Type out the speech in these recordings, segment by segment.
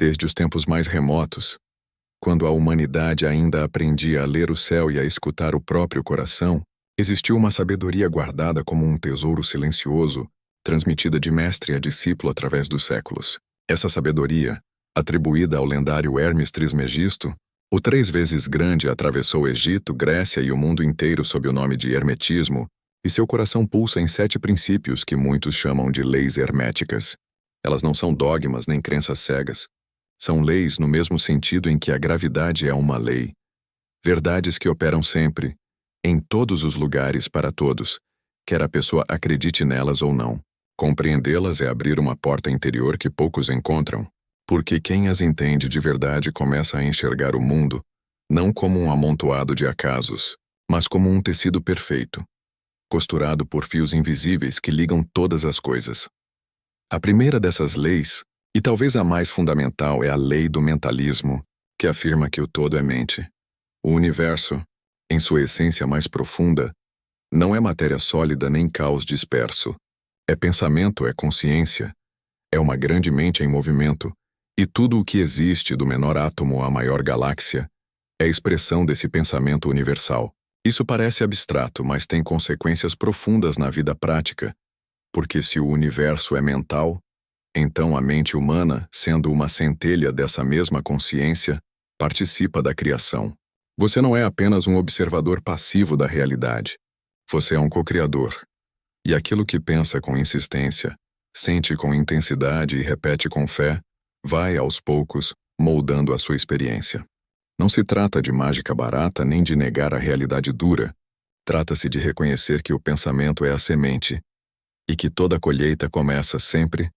Desde os tempos mais remotos, quando a humanidade ainda aprendia a ler o céu e a escutar o próprio coração, existiu uma sabedoria guardada como um tesouro silencioso, transmitida de mestre a discípulo através dos séculos. Essa sabedoria, atribuída ao lendário Hermes Trismegisto, o 3 vezes grande atravessou Egito, Grécia e o mundo inteiro sob o nome de hermetismo, e seu coração pulsa em 7 princípios que muitos chamam de leis herméticas. Elas não são dogmas nem crenças cegas. São leis no mesmo sentido em que a gravidade é uma lei. Verdades que operam sempre, em todos os lugares para todos, quer a pessoa acredite nelas ou não. Compreendê-las é abrir uma porta interior que poucos encontram, porque quem as entende de verdade começa a enxergar o mundo, não como um amontoado de acasos, mas como um tecido perfeito, costurado por fios invisíveis que ligam todas as coisas. A primeira dessas leis, e talvez a mais fundamental, é a lei do mentalismo, que afirma que o todo é mente. O universo, em sua essência mais profunda, não é matéria sólida nem caos disperso. É pensamento, é consciência, é uma grande mente em movimento, e tudo o que existe, do menor átomo à maior galáxia, é expressão desse pensamento universal. Isso parece abstrato, mas tem consequências profundas na vida prática, porque se o universo é mental, então a mente humana, sendo uma centelha dessa mesma consciência, participa da criação. Você não é apenas um observador passivo da realidade. Você é um co-criador. E aquilo que pensa com insistência, sente com intensidade e repete com fé, vai, aos poucos, moldando a sua experiência. Não se trata de mágica barata nem de negar a realidade dura. Trata-se de reconhecer que o pensamento é a semente e que toda colheita começa sempre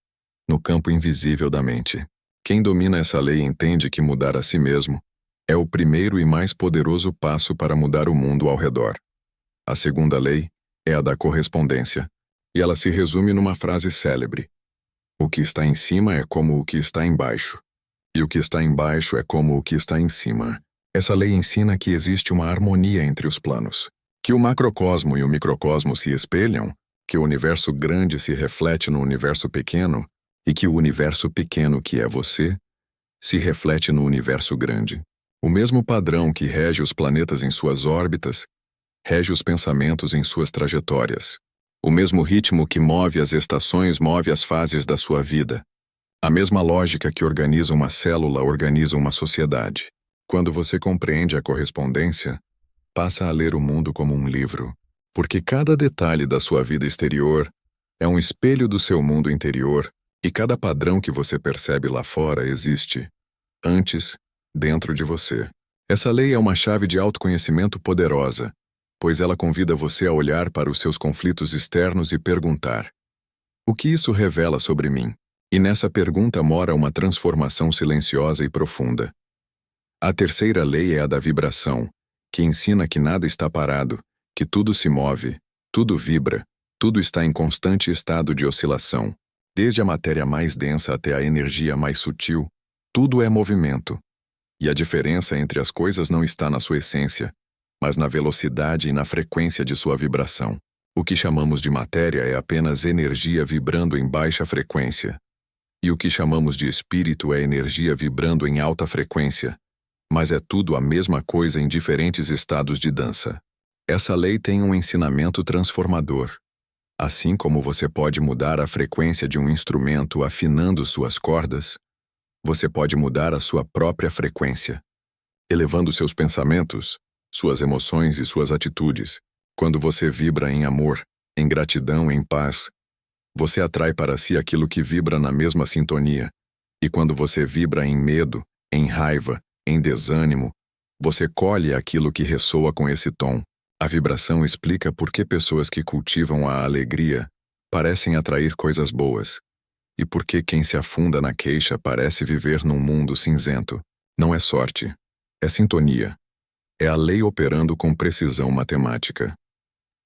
no campo invisível da mente. Quem domina essa lei entende que mudar a si mesmo é o primeiro e mais poderoso passo para mudar o mundo ao redor. A segunda lei é a da correspondência, e ela se resume numa frase célebre: o que está em cima é como o que está embaixo, e o que está embaixo é como o que está em cima. Essa lei ensina que existe uma harmonia entre os planos, que o macrocosmo e o microcosmo se espelham, que o universo grande se reflete no universo pequeno, e que o universo pequeno, que é você, se reflete no universo grande. O mesmo padrão que rege os planetas em suas órbitas, rege os pensamentos em suas trajetórias. O mesmo ritmo que move as estações move as fases da sua vida. A mesma lógica que organiza uma célula organiza uma sociedade. Quando você compreende a correspondência, passa a ler o mundo como um livro, porque cada detalhe da sua vida exterior é um espelho do seu mundo interior, e cada padrão que você percebe lá fora existe antes, dentro de você. Essa lei é uma chave de autoconhecimento poderosa, pois ela convida você a olhar para os seus conflitos externos e perguntar: o que isso revela sobre mim? E nessa pergunta mora uma transformação silenciosa e profunda. A terceira lei é a da vibração, que ensina que nada está parado, que tudo se move, tudo vibra, tudo está em constante estado de oscilação. Desde a matéria mais densa até a energia mais sutil, tudo é movimento. E a diferença entre as coisas não está na sua essência, mas na velocidade e na frequência de sua vibração. O que chamamos de matéria é apenas energia vibrando em baixa frequência. E o que chamamos de espírito é energia vibrando em alta frequência, mas é tudo a mesma coisa em diferentes estados de dança. Essa lei tem um ensinamento transformador. Assim como você pode mudar a frequência de um instrumento afinando suas cordas, você pode mudar a sua própria frequência, elevando seus pensamentos, suas emoções e suas atitudes. Quando você vibra em amor, em gratidão, em paz, você atrai para si aquilo que vibra na mesma sintonia. E quando você vibra em medo, em raiva, em desânimo, você colhe aquilo que ressoa com esse tom. A vibração explica por que pessoas que cultivam a alegria parecem atrair coisas boas, e por que quem se afunda na queixa parece viver num mundo cinzento. Não é sorte, é sintonia. É a lei operando com precisão matemática.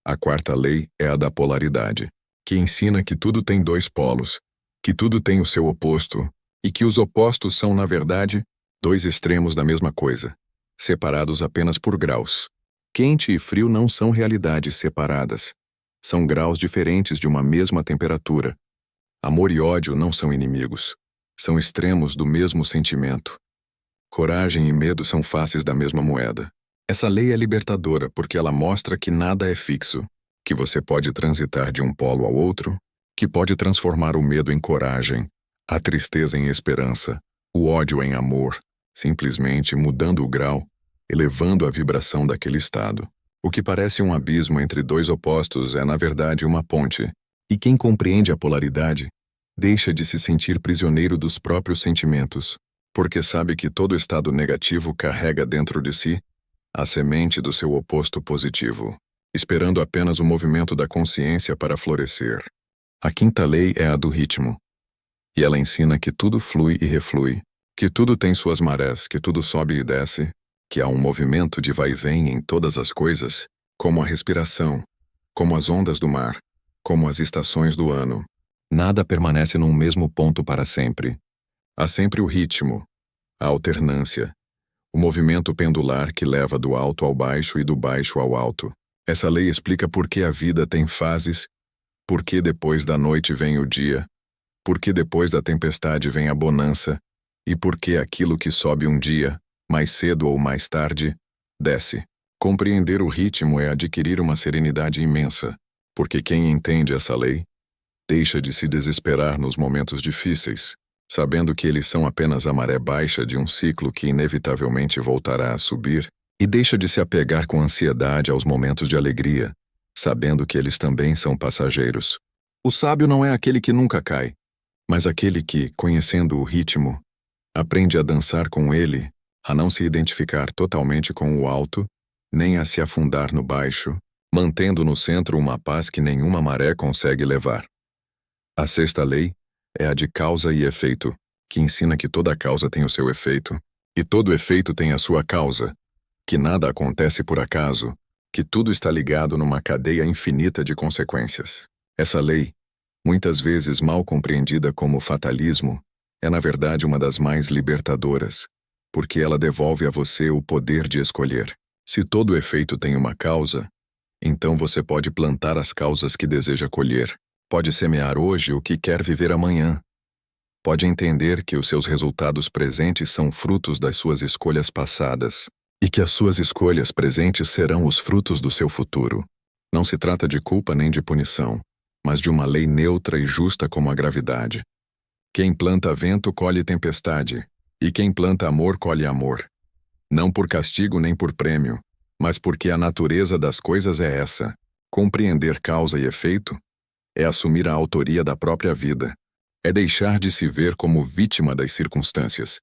A quarta lei é a da polaridade, que ensina que tudo tem 2 polos, que tudo tem o seu oposto, e que os opostos são, na verdade, 2 extremos da mesma coisa, separados apenas por graus. Quente e frio não são realidades separadas. São graus diferentes de uma mesma temperatura. Amor e ódio não são inimigos. São extremos do mesmo sentimento. Coragem e medo são faces da mesma moeda. Essa lei é libertadora porque ela mostra que nada é fixo, que você pode transitar de um polo ao outro, que pode transformar o medo em coragem, a tristeza em esperança, o ódio em amor, simplesmente mudando o grau, elevando a vibração daquele estado. O que parece um abismo entre dois opostos é, na verdade, uma ponte, e quem compreende a polaridade deixa de se sentir prisioneiro dos próprios sentimentos, porque sabe que todo estado negativo carrega dentro de si a semente do seu oposto positivo, esperando apenas o movimento da consciência para florescer. A quinta lei é a do ritmo, e ela ensina que tudo flui e reflui, que tudo tem suas marés, que tudo sobe e desce, que há um movimento de vai e vem em todas as coisas, como a respiração, como as ondas do mar, como as estações do ano. Nada permanece num mesmo ponto para sempre. Há sempre o ritmo, a alternância, o movimento pendular que leva do alto ao baixo e do baixo ao alto. Essa lei explica por que a vida tem fases, por que depois da noite vem o dia, por que depois da tempestade vem a bonança, e por que aquilo que sobe um dia, mais cedo ou mais tarde, desce. Compreender o ritmo é adquirir uma serenidade imensa, porque quem entende essa lei deixa de se desesperar nos momentos difíceis, sabendo que eles são apenas a maré baixa de um ciclo que inevitavelmente voltará a subir, e deixa de se apegar com ansiedade aos momentos de alegria, sabendo que eles também são passageiros. O sábio não é aquele que nunca cai, mas aquele que, conhecendo o ritmo, aprende a dançar com ele, a não se identificar totalmente com o alto, nem a se afundar no baixo, mantendo no centro uma paz que nenhuma maré consegue levar. A sexta lei é a de causa e efeito, que ensina que toda causa tem o seu efeito, e todo efeito tem a sua causa, que nada acontece por acaso, que tudo está ligado numa cadeia infinita de consequências. Essa lei, muitas vezes mal compreendida como fatalismo, é na verdade uma das mais libertadoras, porque ela devolve a você o poder de escolher. Se todo efeito tem uma causa, então você pode plantar as causas que deseja colher. Pode semear hoje o que quer viver amanhã. Pode entender que os seus resultados presentes são frutos das suas escolhas passadas, e que as suas escolhas presentes serão os frutos do seu futuro. Não se trata de culpa nem de punição, mas de uma lei neutra e justa como a gravidade. Quem planta vento colhe tempestade, e quem planta amor colhe amor. Não por castigo nem por prêmio, mas porque a natureza das coisas é essa. Compreender causa e efeito é assumir a autoria da própria vida, é deixar de se ver como vítima das circunstâncias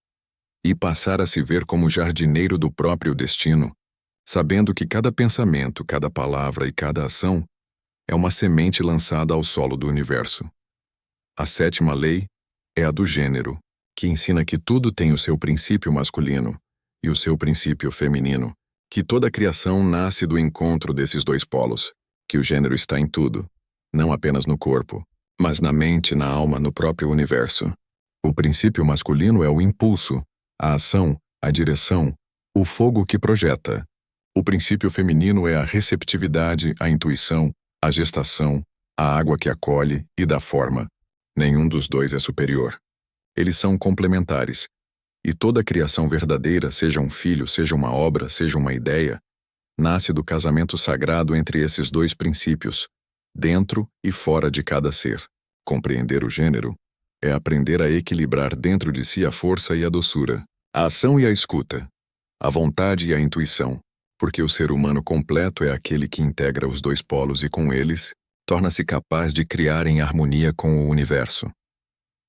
e passar a se ver como jardineiro do próprio destino, sabendo que cada pensamento, cada palavra e cada ação é uma semente lançada ao solo do universo. A sétima lei é a do gênero, que ensina que tudo tem o seu princípio masculino e o seu princípio feminino, que toda a criação nasce do encontro desses dois polos, que o gênero está em tudo, não apenas no corpo, mas na mente, na alma, no próprio universo. O princípio masculino é o impulso, a ação, a direção, o fogo que projeta. O princípio feminino é a receptividade, a intuição, a gestação, a água que acolhe e dá forma. Nenhum dos dois é superior. Eles são complementares. E toda criação verdadeira, seja um filho, seja uma obra, seja uma ideia, nasce do casamento sagrado entre esses dois princípios, dentro e fora de cada ser. Compreender o gênero é aprender a equilibrar dentro de si a força e a doçura, a ação e a escuta, a vontade e a intuição, porque o ser humano completo é aquele que integra os dois polos e com eles, torna-se capaz de criar em harmonia com o universo.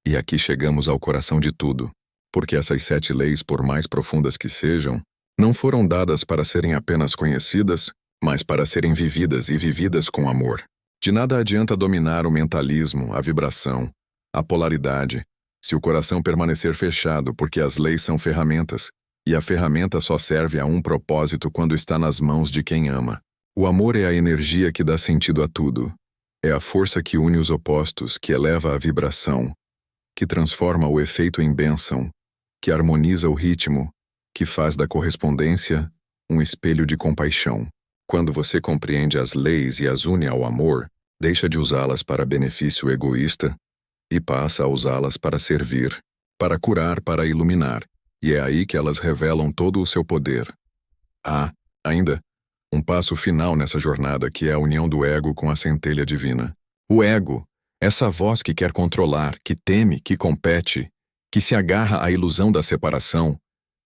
E aqui chegamos ao coração de tudo, porque essas 7 leis, por mais profundas que sejam, não foram dadas para serem apenas conhecidas, mas para serem vividas e vividas com amor. De nada adianta dominar o mentalismo, a vibração, a polaridade, se o coração permanecer fechado, porque as leis são ferramentas, e a ferramenta só serve a um propósito quando está nas mãos de quem ama. O amor é a energia que dá sentido a tudo. É a força que une os opostos, que eleva a vibração, que transforma o efeito em bênção, que harmoniza o ritmo, que faz da correspondência um espelho de compaixão. Quando você compreende as leis e as une ao amor, deixa de usá-las para benefício egoísta e passa a usá-las para servir, para curar, para iluminar, e é aí que elas revelam todo o seu poder. Há, ainda, um passo final nessa jornada que é a união do ego com a centelha divina. O ego, essa voz que quer controlar, que teme, que compete, que se agarra à ilusão da separação,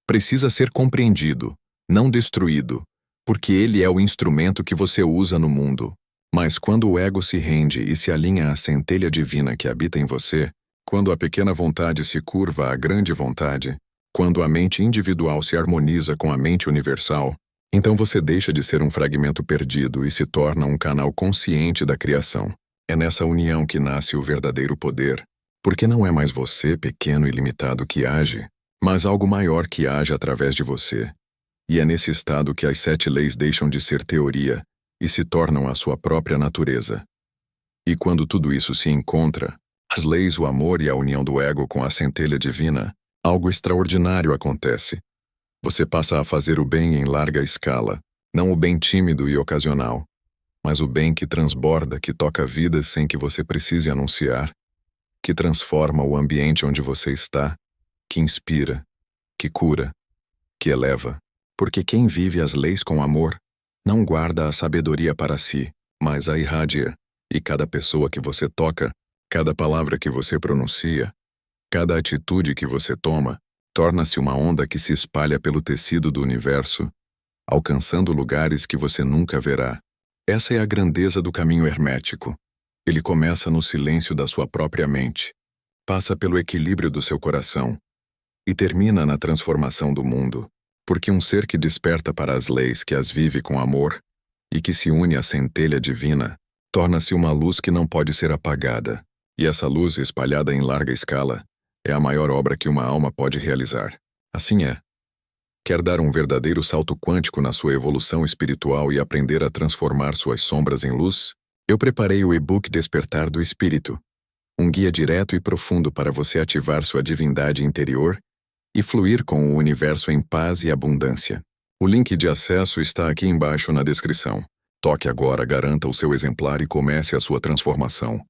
precisa ser compreendido, não destruído, porque ele é o instrumento que você usa no mundo. Mas quando o ego se rende e se alinha à centelha divina que habita em você, quando a pequena vontade se curva à grande vontade, quando a mente individual se harmoniza com a mente universal, então você deixa de ser um fragmento perdido e se torna um canal consciente da criação. É nessa união que nasce o verdadeiro poder, porque não é mais você, pequeno e limitado, que age, mas algo maior que age através de você. E é nesse estado que as 7 leis deixam de ser teoria e se tornam a sua própria natureza. E quando tudo isso se encontra, as leis, o amor e a união do ego com a centelha divina, algo extraordinário acontece. Você passa a fazer o bem em larga escala, não o bem tímido e ocasional, mas o bem que transborda, que toca vidas sem que você precise anunciar, que transforma o ambiente onde você está, que inspira, que cura, que eleva. Porque quem vive as leis com amor, não guarda a sabedoria para si, mas a irradia, e cada pessoa que você toca, cada palavra que você pronuncia, cada atitude que você toma, torna-se uma onda que se espalha pelo tecido do universo, alcançando lugares que você nunca verá. Essa é a grandeza do caminho hermético. Ele começa no silêncio da sua própria mente, passa pelo equilíbrio do seu coração e termina na transformação do mundo. Porque um ser que desperta para as leis, que as vive com amor e que se une à centelha divina, torna-se uma luz que não pode ser apagada. E essa luz, espalhada em larga escala, é a maior obra que uma alma pode realizar. Assim é. Quer dar um verdadeiro salto quântico na sua evolução espiritual e aprender a transformar suas sombras em luz? Eu preparei o e-book Despertar do Espírito, um guia direto e profundo para você ativar sua divindade interior e fluir com o universo em paz e abundância. O link de acesso está aqui embaixo na descrição. Toque agora, garanta o seu exemplar e comece a sua transformação.